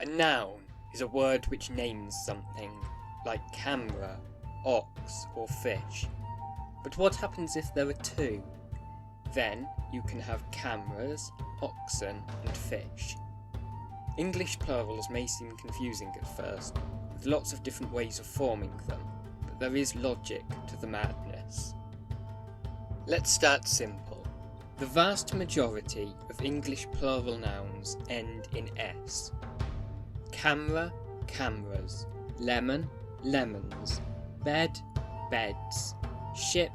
A noun is a word which names something, like camera, ox or fish. But what happens if there are two? Then you can have cameras, oxen and fish. English plurals may seem confusing at first, with lots of different ways of forming them, but there is logic to the madness. Let's start simple. The vast majority of English plural nouns end in S. Camera, cameras. Lemon, lemons. Bed, beds. Ship,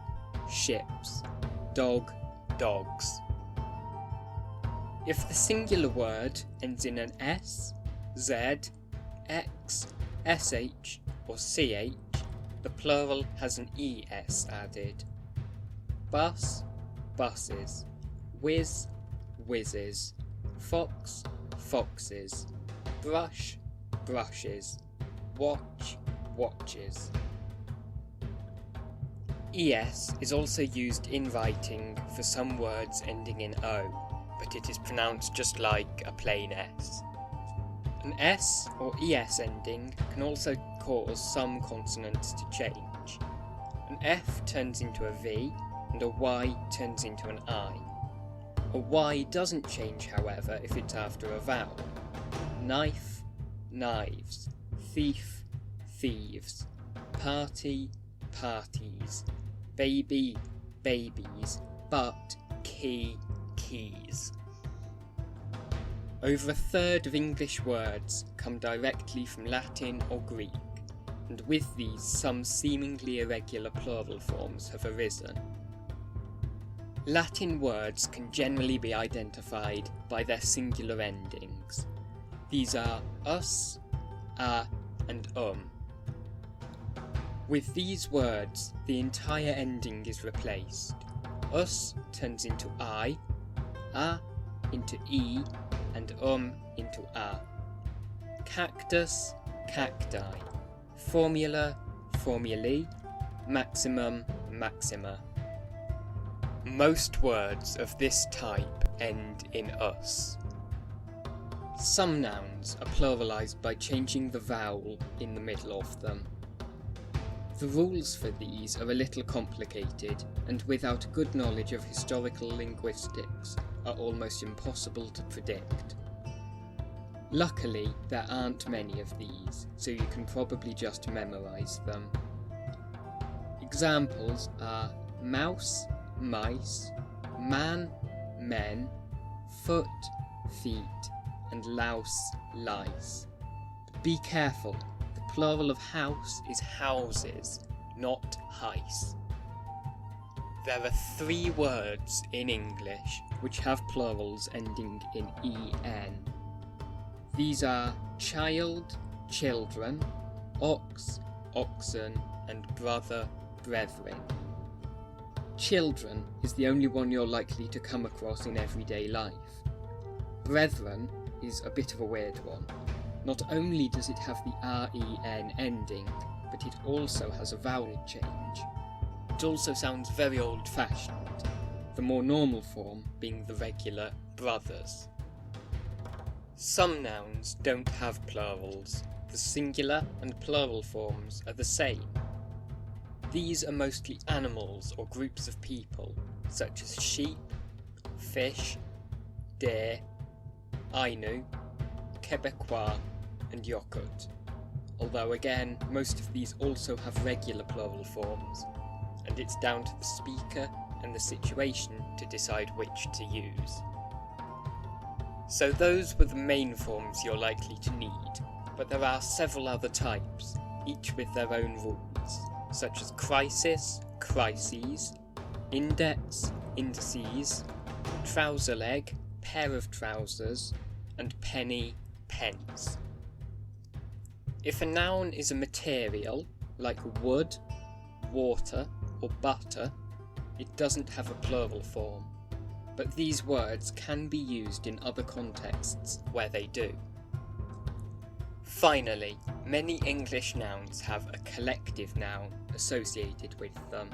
ships. Dog, dogs. If the singular word ends in an S, Z, X, SH or CH, the plural has an ES added. Bus, buses. Whiz, whizzes. Fox, foxes. Brush, brushes. Watch, watches. ES is also used in writing for some words ending in O, but it is pronounced just like a plain S. An S or ES ending can also cause some consonants to change. An F turns into a V and a Y turns into an I. A Y doesn't change, however, if it's after a vowel. Knife, knives. Thief, thieves. Party, parties. Baby, babies. But, key, keys. Over a third of English words come directly from Latin or Greek, and with these some seemingly irregular plural forms have arisen. Latin words can generally be identified by their singular endings. These are us, a, and With these words, the entire ending is replaced. Us turns into I, a into E, and into a. Cactus, cacti. Formula, formulae. Maximum, maxima. Most words of this type end in us. Some nouns are pluralised by changing the vowel in the middle of them. The rules for these are a little complicated, and without a good knowledge of historical linguistics, are almost impossible to predict. Luckily, there aren't many of these, so you can probably just memorise them. Examples are mouse, mice, man, men, foot, feet, and louse, lice. But be careful, the plural of house is houses, not heis. There are 3 words in English which have plurals ending in en. These are child, children, ox, oxen, and brother, brethren. Children is the only one you're likely to come across in everyday life. Brethren is a bit of a weird one. Not only does it have the ren ending, but it also has a vowel change. It also sounds very old-fashioned, the more normal form being the regular brothers. Some nouns don't have plurals. The singular and plural forms are the same. These are mostly animals or groups of people, such as sheep, fish, deer, Ainu, Quebecois, and Yokut. Although again, most of these also have regular plural forms, and it's down to the speaker and the situation to decide which to use. So those were the main forms you're likely to need, but there are several other types, each with their own rules, such as crisis, crises, index, indices, trouser leg, pair of trousers, and penny, pence. If a noun is a material, like wood, water, or butter, it doesn't have a plural form, but these words can be used in other contexts where they do. Finally, many English nouns have a collective noun associated with them.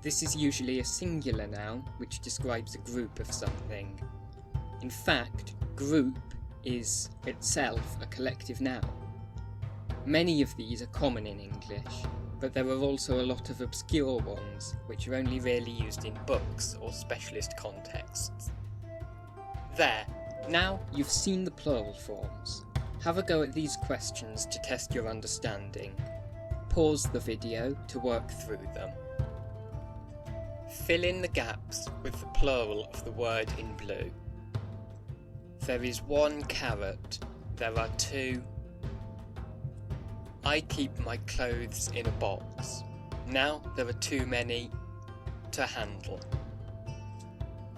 This is usually a singular noun which describes a group of something. In fact, group is itself a collective noun. Many of these are common in English, but there are also a lot of obscure ones which are only really used in books or specialist contexts. There, now you've seen the plural forms. Have a go at these questions to test your understanding. Pause the video to work through them. Fill in the gaps with the plural of the word in blue. There is 1 carrot. There are 2. I keep my clothes in a box. Now there are too many to handle.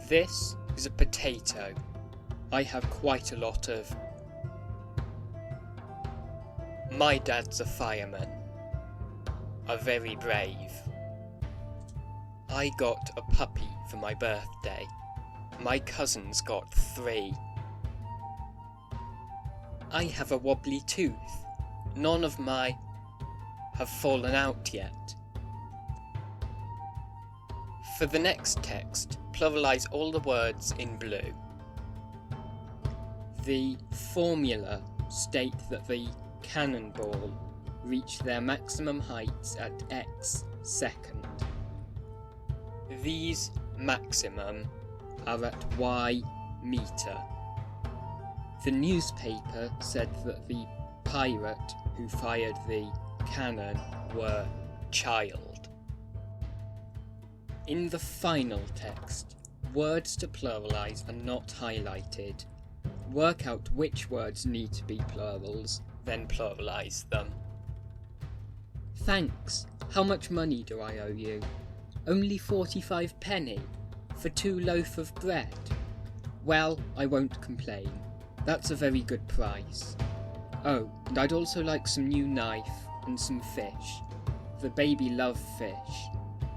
This is a potato. I have quite a lot of. My dad's a fireman. Are very brave. I got a puppy for my birthday. My cousin's got 3. I have a wobbly tooth. None of my have fallen out yet. For the next text, pluralise all the words in blue. The formula state that the cannonball reached their maximum heights at x second. These maximum are at y meter. The newspaper said that the pirate who fired the cannon were child. In the final text, words to pluralise are not highlighted. Work out which words need to be plurals, then pluralise them. Thanks. How much money do I owe you? Only 45 penny for 2 loaf of bread. Well, I won't complain. That's a very good price. Oh, and I'd also like some new knife and some fish. The baby love fish.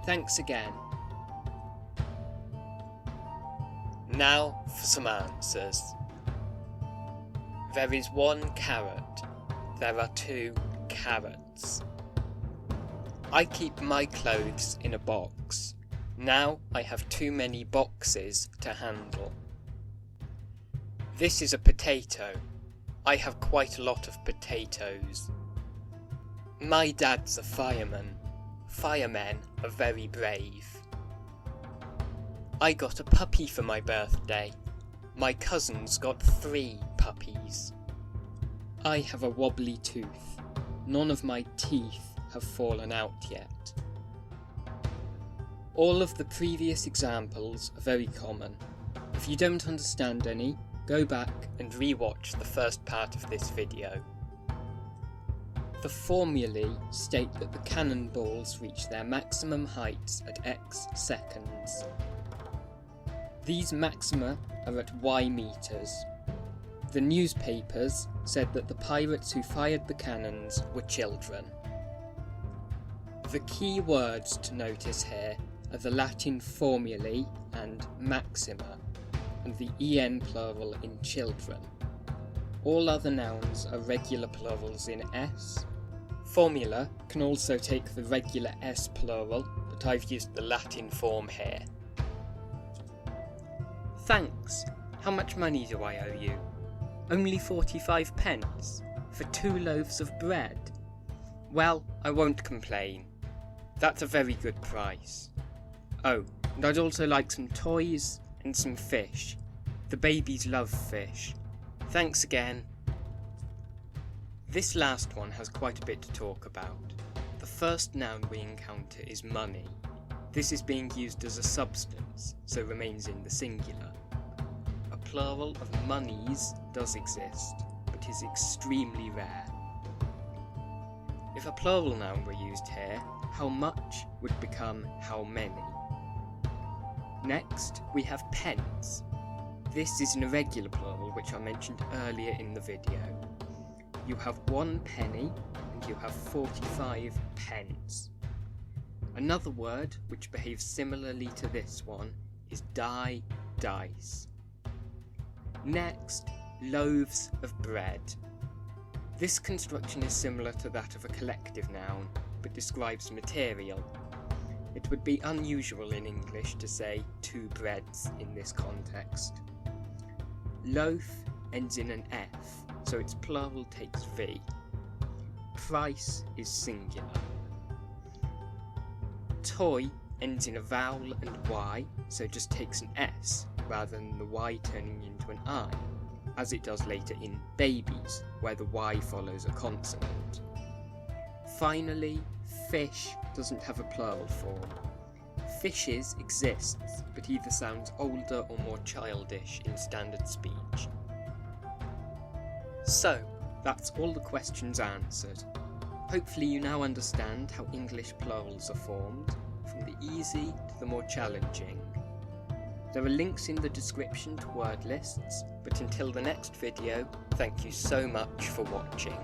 Thanks again. Now for some answers. There is 1 carrot. There are 2 carrots. I keep my clothes in a box. Now I have too many boxes to handle. This is a potato. I have quite a lot of potatoes. My dad's a fireman. Firemen are very brave. I got a puppy for my birthday. My cousin's got 3 puppies. I have a wobbly tooth. None of my teeth have fallen out yet. All of the previous examples are very common. If you don't understand any, go back and re-watch the first part of this video. The formulae state that the cannonballs reach their maximum heights at x seconds. These maxima are at y meters. The newspapers said that the pirates who fired the cannons were children. The key words to notice here are the Latin formulae and maxima, and the en plural in children. All other nouns are regular plurals in s. Formula can also take the regular s plural, but I've used the Latin form here. Thanks. How much money do I owe you? Only 45 pence for 2 loaves of bread. Well, I won't complain. That's a very good price. Oh, and I'd also like some toys and some fish. The babies love fish. Thanks again. This last one has quite a bit to talk about. The first noun we encounter is money. This is being used as a substance, so remains in the singular. A plural of monies does exist, but is extremely rare. If a plural noun were used here, how much would become how many. Next, we have pence. This is an irregular plural which I mentioned earlier in the video. You have 1 penny and you have 45 pence. Another word which behaves similarly to this one is dice. Next, loaves of bread. This construction is similar to that of a collective noun, but describes material. It would be unusual in English to say 2 breads in this context. Loaf ends in an F, so its plural takes V. Price is singular. Toy ends in a vowel and Y, so it just takes an S rather than the Y turning into an I, as it does later in babies, where the Y follows a consonant. Finally, fish doesn't have a plural form. Fishes exists, but either sounds older or more childish in standard speech. So, that's all the questions answered. Hopefully you now understand how English plurals are formed, from the easy to the more challenging. There are links in the description to word lists, but until the next video, thank you so much for watching.